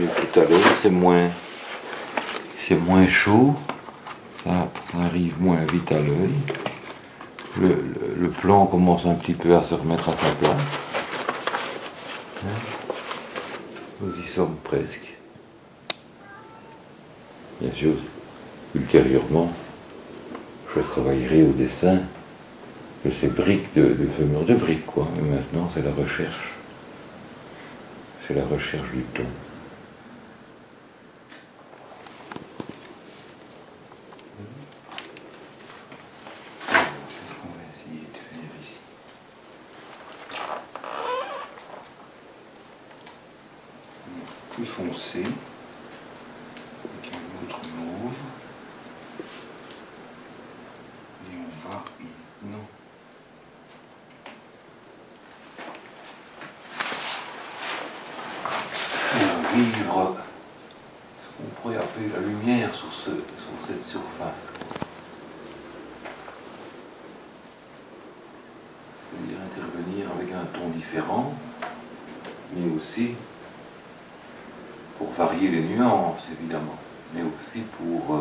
disais tout à l'heure, c'est moins chaud, ça arrive moins vite à l'œil. Le plan commence un petit peu à se remettre à sa place. Nous y sommes presque. Bien sûr, ultérieurement, je travaillerai au dessin de ces briques, de mur de briques, quoi. Mais maintenant, c'est la recherche. C'est la recherche du ton. Qu'est-ce qu'on va essayer de faire ici? Plus foncé, avec un autre mauve. Et on va maintenant faire vivre ce qu'on pourrait appeler la lumière sur cette surface. C'est-à-dire intervenir avec un ton différent, mais aussi pour varier les nuances, évidemment, mais aussi pour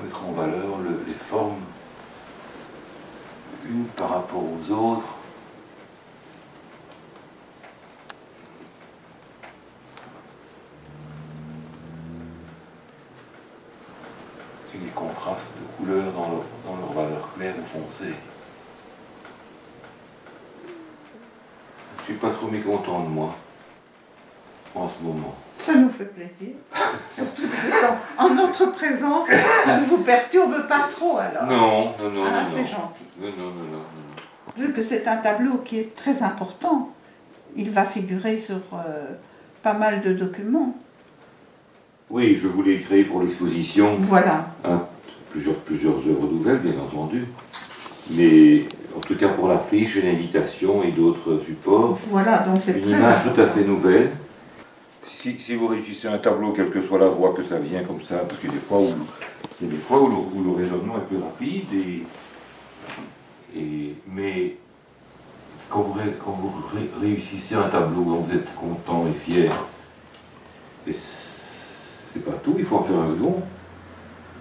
mettre en valeur les formes, unes par rapport aux autres. Et les contrastes de couleurs dans leur valeur claire ou foncée. Je ne suis pas trop mécontent de moi en ce moment. Ça nous fait plaisir. Surtout que c'est en notre présence, on ne vous perturbe pas trop alors. Non. Ah, c'est gentil. Non. Vu que c'est un tableau qui est très important, il va figurer sur pas mal de documents. Oui, je voulais créer pour l'exposition Voilà. plusieurs œuvres nouvelles, bien entendu. Mais en tout cas pour l'affiche et l'invitation et d'autres supports. Voilà, donc c'est une image tout à fait nouvelle. Si vous réussissez un tableau, quelle que soit la voix que ça vient comme ça, parce qu'il y a des fois où le raisonnement est plus rapide, mais quand vous réussissez un tableau dont vous êtes content et fier, et c'est pas tout, il faut en faire un second,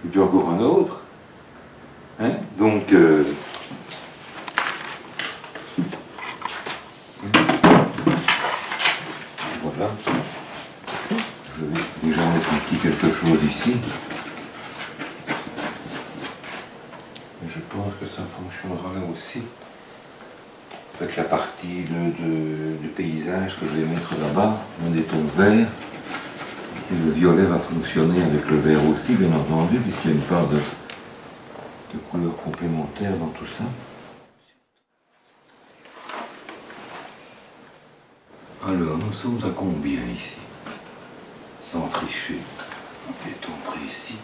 et puis encore un autre. Hein? Donc, voilà. Je vais déjà mettre un petit quelque chose ici. Et je pense que ça fonctionnera là aussi. Avec la partie de paysage que je vais mettre là-bas, dans des tons verts. Et le violet va fonctionner avec le vert aussi, bien entendu, puisqu'il y a une part de couleurs complémentaires dans tout ça. Alors, nous sommes à combien ici? Sans tricher. Les tons précis.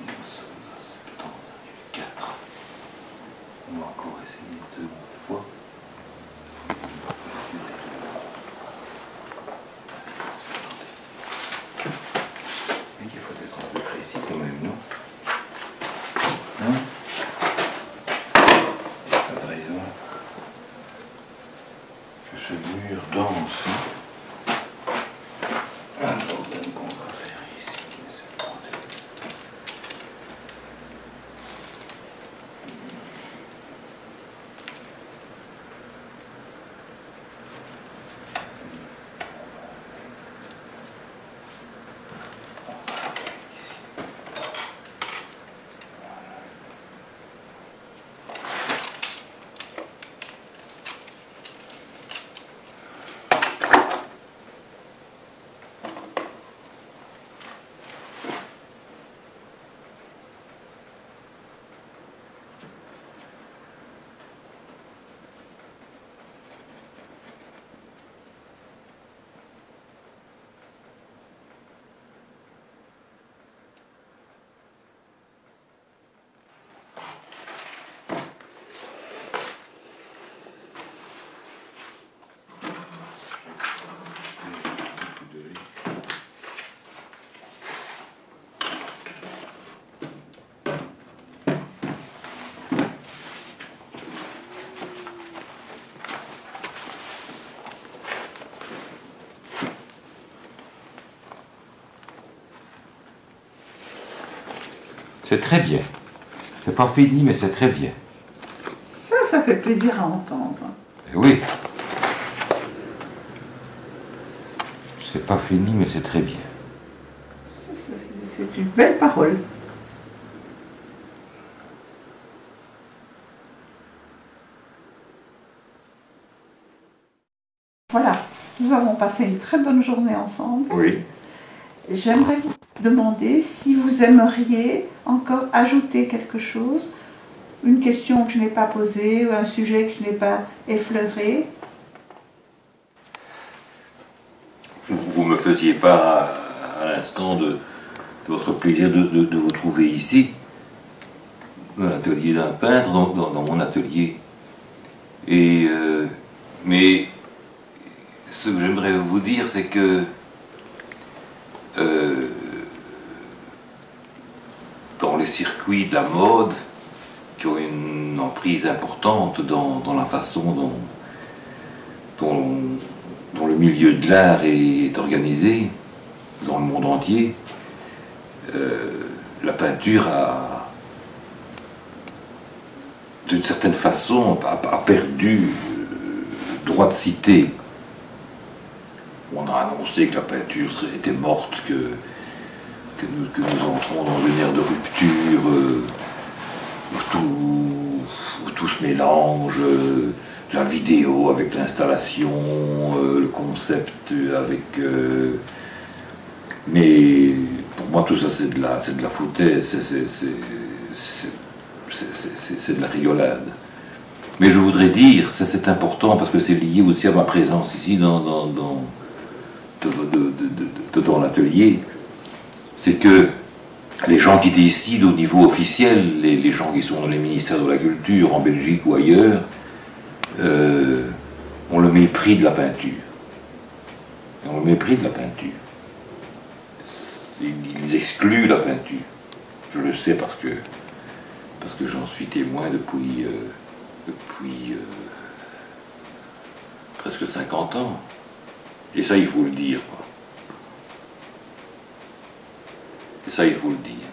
Nous sommes à 70,4. On va encore essayer une seconde fois. Mais il faut être un peu précis quand même, non? Hein? Pas de raison que ce mur danse. Alors, donc on va faire ici. C'est très bien. C'est pas fini, mais c'est très bien. Ça fait plaisir à entendre. Et oui. C'est pas fini, mais c'est très bien. C'est une belle parole. Voilà, nous avons passé une très bonne journée ensemble. Oui. J'aimerais vous demander si vous aimeriez encore ajouter quelque chose, une question que je n'ai pas posée, ou un sujet que je n'ai pas effleuré. Vous me faisiez part à l'instant de votre plaisir de vous trouver ici, dans l'atelier d'un peintre, dans mon atelier. Mais ce que j'aimerais vous dire, c'est que dans les circuits de la mode, qui ont une emprise importante dans la façon dont le milieu de l'art est organisé dans le monde entier, la peinture d'une certaine façon, a perdu droit de cité. On a annoncé que la peinture était morte, que nous entrons dans une ère de rupture, où tout se mélange, la vidéo avec l'installation, le concept avec... mais pour moi tout ça c'est de la foutaise, c'est de la rigolade. Mais je voudrais dire, ça c'est important parce que c'est lié aussi à ma présence ici dans l'atelier, c'est que les gens qui décident au niveau officiel, les gens qui sont dans les ministères de la Culture en Belgique ou ailleurs, ont le mépris de la peinture. Ils ont le mépris de la peinture. Ils excluent la peinture. Je le sais parce que j'en suis témoin depuis presque 50 ans. Et ça, il faut le dire. Et ça, il faut le dire.